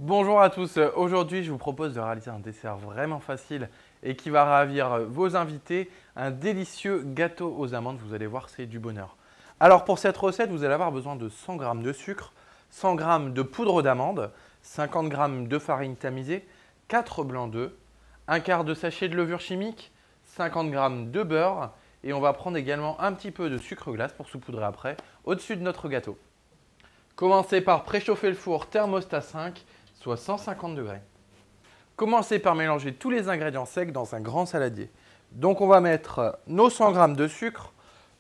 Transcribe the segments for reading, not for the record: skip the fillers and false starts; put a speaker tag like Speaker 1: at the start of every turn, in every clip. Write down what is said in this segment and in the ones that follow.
Speaker 1: Bonjour à tous, aujourd'hui je vous propose de réaliser un dessert vraiment facile et qui va ravir vos invités, un délicieux gâteau aux amandes, vous allez voir c'est du bonheur. Alors pour cette recette vous allez avoir besoin de 100 g de sucre, 100 g de poudre d'amande, 50 g de farine tamisée, 4 blancs d'œufs, un quart de sachet de levure chimique, 50 g de beurre et on va prendre également un petit peu de sucre glace pour saupoudrer après au-dessus de notre gâteau. Commencez par préchauffer le four thermostat 5, soit 150 degrés. Commencez par mélanger tous les ingrédients secs dans un grand saladier. Donc on va mettre nos 100 g de sucre,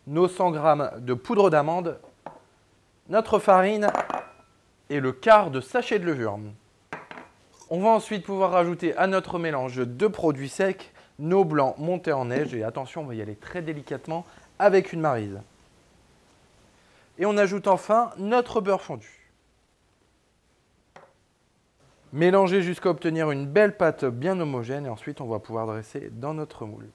Speaker 1: nos 100 g de poudre d'amande, notre farine et le quart de sachet de levure. On va ensuite pouvoir rajouter à notre mélange de produits secs nos blancs montés en neige et attention, on va y aller très délicatement avec une maryse. Et on ajoute enfin notre beurre fondu. Mélangez jusqu'à obtenir une belle pâte bien homogène et ensuite on va pouvoir dresser dans notre moule.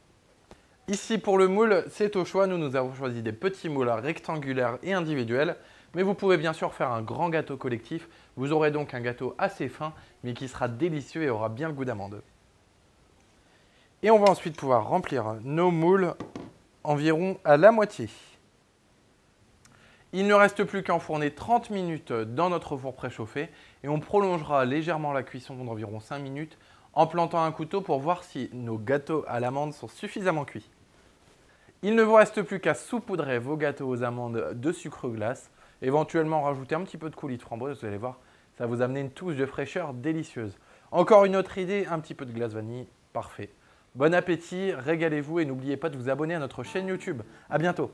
Speaker 1: Ici pour le moule, c'est au choix, nous avons choisi des petits moules rectangulaires et individuels, mais vous pouvez bien sûr faire un grand gâteau collectif. Vous aurez donc un gâteau assez fin, mais qui sera délicieux et aura bien le goût d'amande. Et on va ensuite pouvoir remplir nos moules environ à la moitié. Il ne reste plus qu'à enfourner 30 minutes dans notre four préchauffé et on prolongera légèrement la cuisson d'environ 5 minutes en plantant un couteau pour voir si nos gâteaux à l'amande sont suffisamment cuits. Il ne vous reste plus qu'à saupoudrer vos gâteaux aux amandes de sucre glace, éventuellement rajouter un petit peu de coulis de framboise, vous allez voir, ça va vous amener une touche de fraîcheur délicieuse. Encore une autre idée, un petit peu de glace vanille, parfait. Bon appétit, régalez-vous et n'oubliez pas de vous abonner à notre chaîne YouTube. À bientôt.